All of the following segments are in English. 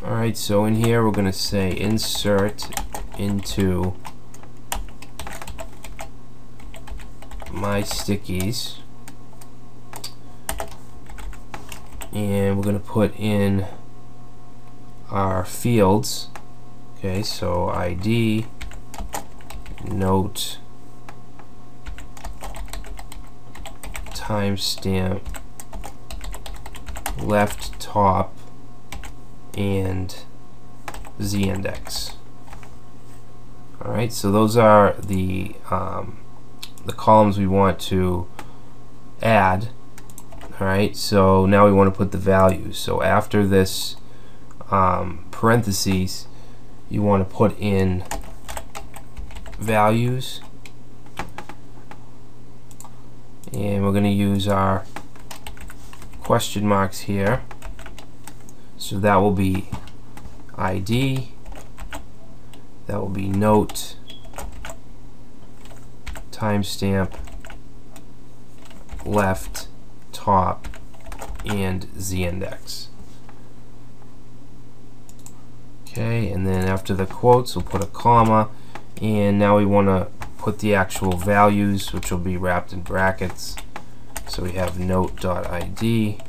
Alright, so in here we're going to say insert into my stickies, and we're going to put in our fields. Okay, so ID, note, timestamp, left top, and z-index. Alright, so those are the columns we want to add. Alright, so now we want to put the values. So after this parentheses, you want to put in values, and we're going to use our question marks here. So that will be ID, that will be note, timestamp, left, top, and z-index. Okay, and then after the quotes we'll put a comma, and now we want to put the actual values, which will be wrapped in brackets. So we have note.id,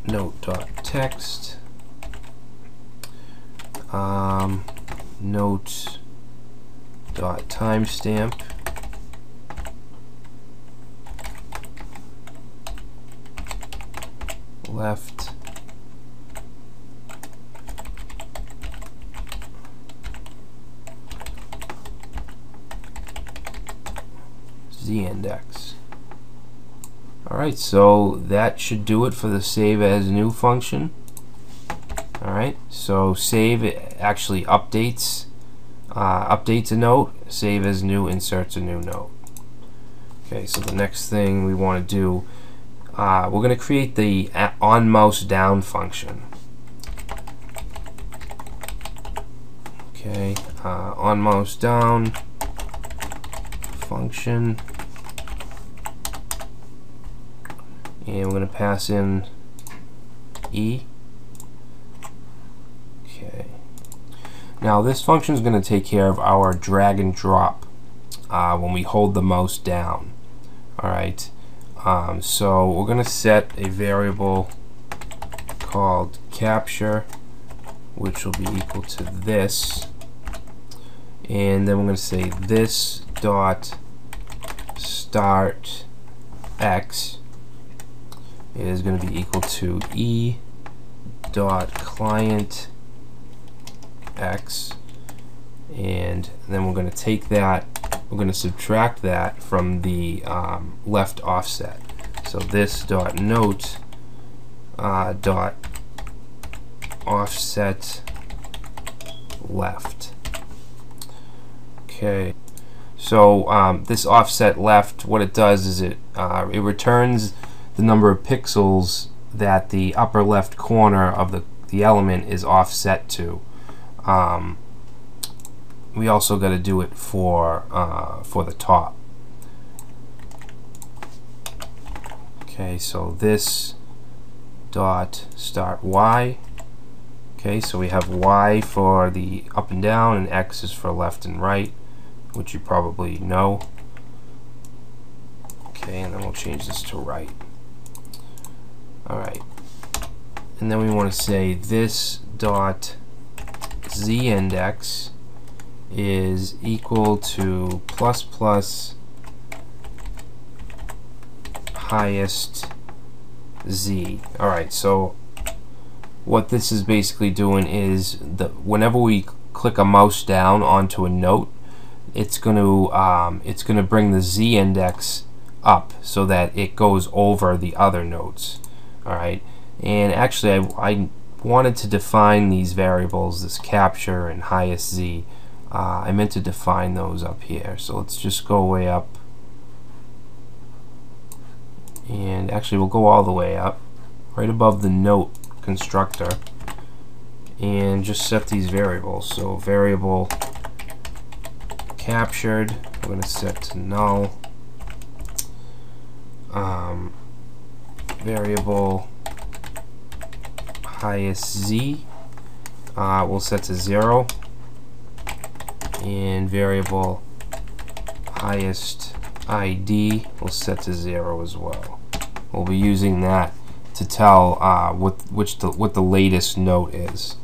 note.text, note.timestamp, left, z-index. Alright, so that should do it for the save as new function. Alright, so save actually updates a note, save as new inserts a new note. Okay, so the next thing we want to do, we're going to create the on mouse down function. Okay, on mouse down function, and we're going to pass in E. Okay. Now this function is going to take care of our drag and drop when we hold the mouse down. Alright, so we're going to set a variable called capture, which will be equal to this, and then we're going to say this dot start x is going to be equal to e dot client x, and then we're going to take that, we're going to subtract that from the left offset. So this dot note dot offset left. Okay, so this offset left, what it does is it returns the number of pixels that the upper left corner of the element is offset to. We also got to do it for the top. Okay, so this dot start y. Okay, so we have y for the up and down, and x is for left and right, which you probably know. Okay, and then we'll change this to right. Alright, and then we want to say this dot z-index is equal to plus plus highest z. Alright, so what this is basically doing is whenever we click a mouse down onto a note, it's going to bring the z-index up so that it goes over the other notes. Alright, and actually I wanted to define these variables, this capture and highest z. I meant to define those up here, so let's just go way up, and actually we'll go all the way up right above the note constructor and just set these variables. So variable captured, we're going to set to null. Variable highest z we'll set to 0, and variable highest ID we'll set to 0 as well. We'll be using that to tell what the latest note is,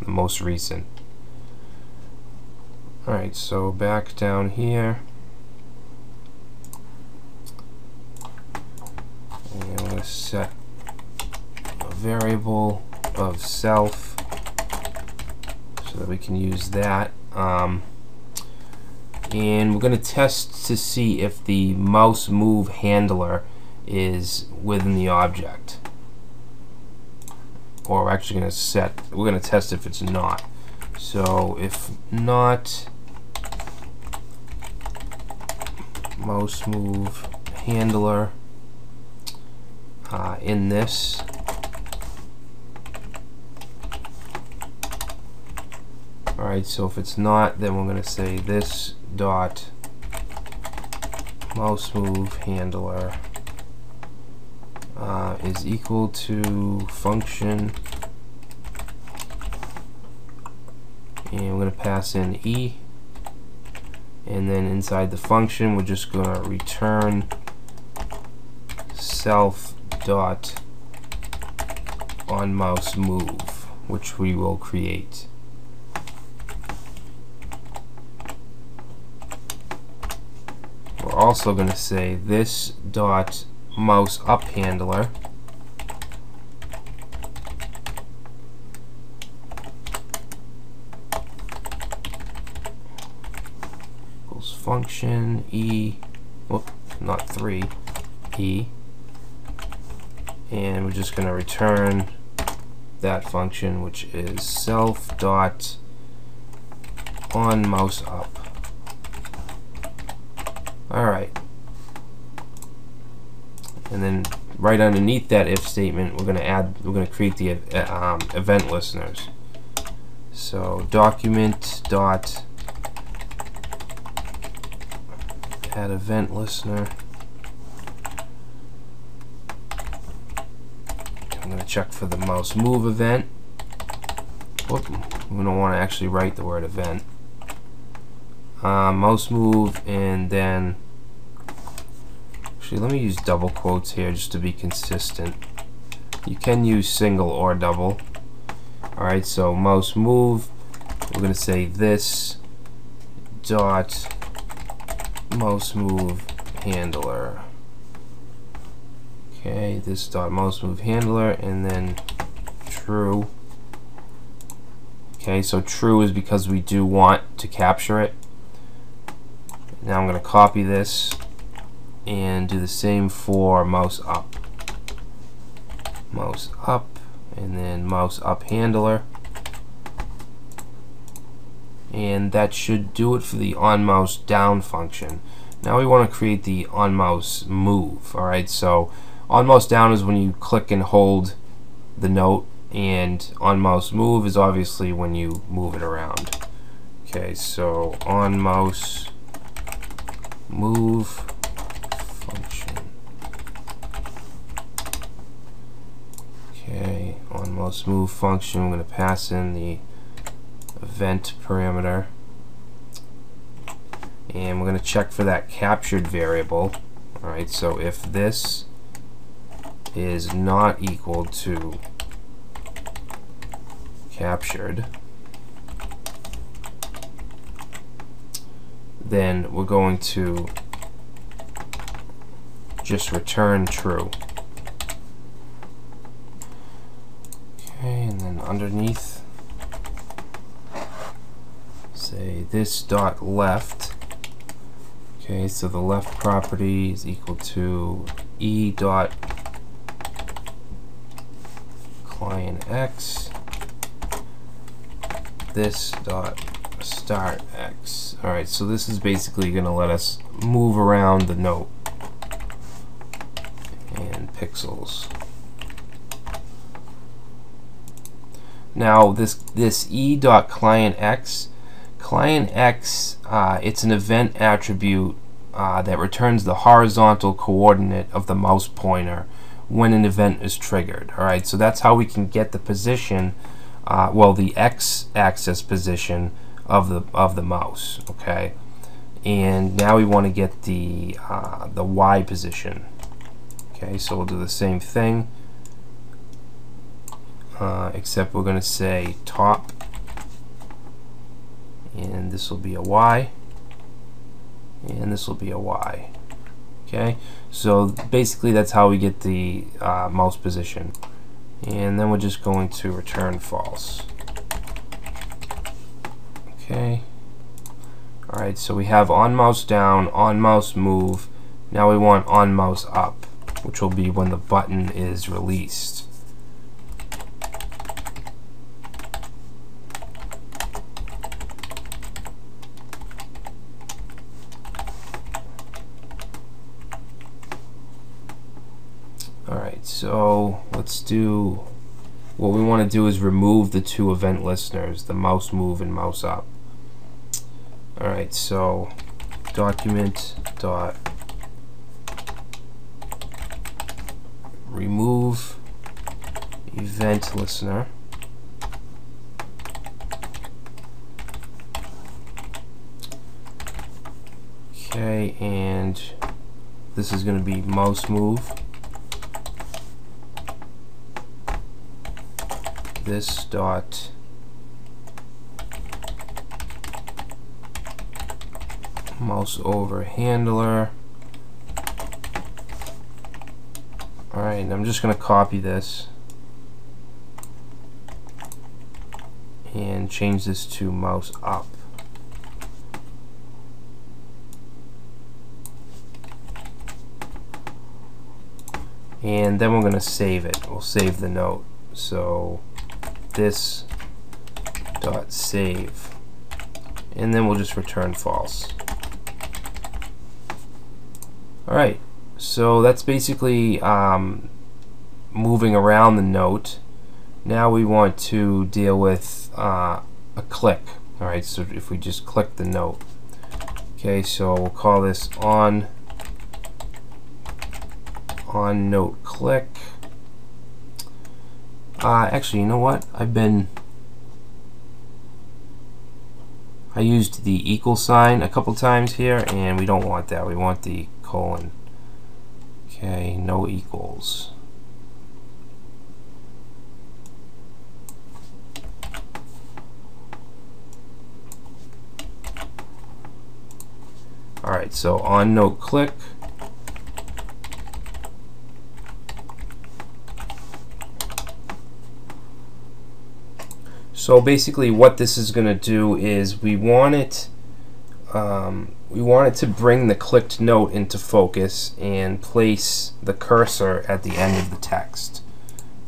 the most recent. Alright, so back down here, and I'm going to set a variable of self so that we can use that. And we're going to test to see if the mouse move handler is within the object. Or we're actually going to test if it's not. So if not, mouse move handler in this, alright, so if it's not, then we're going to say this dot mouse move handler is equal to function, and we're going to pass in e, and then inside the function we're just going to return self dot on mouse move, which we will create. We're also going to say this dot mouse up handler equals function e, whoop, not 3, e, and we're just going to return that function, which is self dot on mouse up. Alright, and then right underneath that if statement we're going to create the event listeners. So document dot add event listener. I'm going to check for the mouse move event. Whoop, we don't want to actually write the word event. Mouse move, and then actually let me use double quotes here just to be consistent. You can use single or double. Alright, so mouse move, we're going to say this dot mouse move handler. Okay, this dot mouse move handler, and then true. Okay, so true is because we do want to capture it. Now I'm going to copy this and do the same for mouse up. Mouse up, and then mouse up handler. And that should do it for the on mouse down function. Now we want to create the on mouse move. Alright, so on mouse down is when you click and hold the note, and on mouse move is obviously when you move it around. Okay, so on mouse move function. Okay, on mouse move function, we're going to pass in the event parameter, and we're going to check for that captured variable. Alright, so if this is not equal to captured, then we're going to just return true. Okay, and then underneath say this dot left. Okay, so the left property is equal to e dot client x, this dot start x. Alright, so this is basically going to let us move around the note and pixels. Now this e dot client x, it's an event attribute that returns the horizontal coordinate of the mouse pointer when an event is triggered. Alright, so that's how we can get the position, well, the x-axis position of the mouse. Okay, and now we want to get the y position. Okay, so we'll do the same thing, except we're going to say top, and this will be a y, and this will be a y. Okay, so basically that's how we get the mouse position, and then we're just going to return false. Okay, alright, so we have on mouse down, on mouse move. Now we want on mouse up, which will be when the button is released. Alright, so let's do, what we want to do is remove the two event listeners, the mouse move and mouse up. Alright, so document dot remove event listener. Okay, and this is going to be mouse move. This dot mouse over handler. Alright, and I'm just going to copy this and change this to mouse up. And then we're going to save it. We'll save the note. So this dot save, and then we'll just return false. Alright, so that's basically moving around the note. Now we want to deal with a click. Alright, so if we just click the note. Okay, so we'll call this on note click. Actually, you know what? I used the equal sign a couple times here, and we don't want that. We want the colon. Okay, no equals. Alright, so on note click. So basically what this is going to do is we want it to bring the clicked note into focus and place the cursor at the end of the text.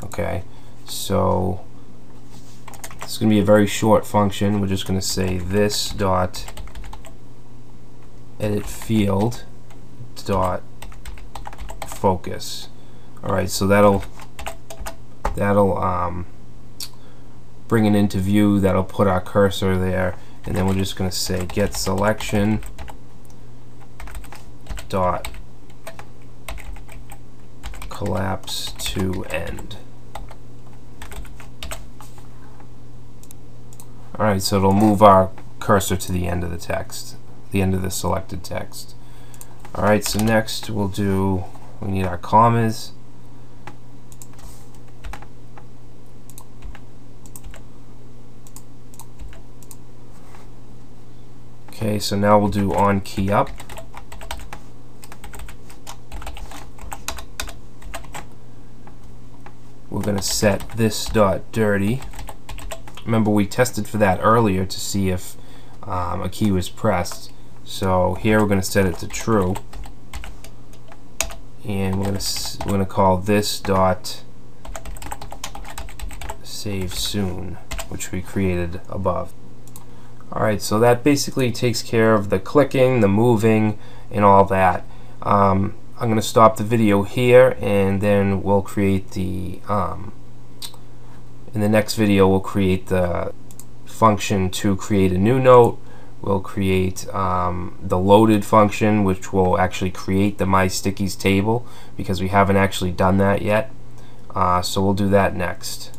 Okay, so it's going to be a very short function. We're just going to say this dot edit field dot focus. Alright, so that'll bring it into view. That'll put our cursor there, and then we're just going to say get selection dot collapse to end. Alright, so it'll move our cursor to the end of the text, the end of the selected text. Alright, so next we need our commas. Okay, so now we'll do on key up. We're going to set this dot dirty. Remember, we tested for that earlier to see if a key was pressed. So here we're going to set it to true, and we're going to call this dot save soon, which we created above. Alright, so that basically takes care of the clicking, the moving, and all that. I'm going to stop the video here, and then we'll create the in the next video we'll create the function to create a new note, We'll create the loaded function, which will actually create the My Stickies table because we haven't actually done that yet. So we'll do that next.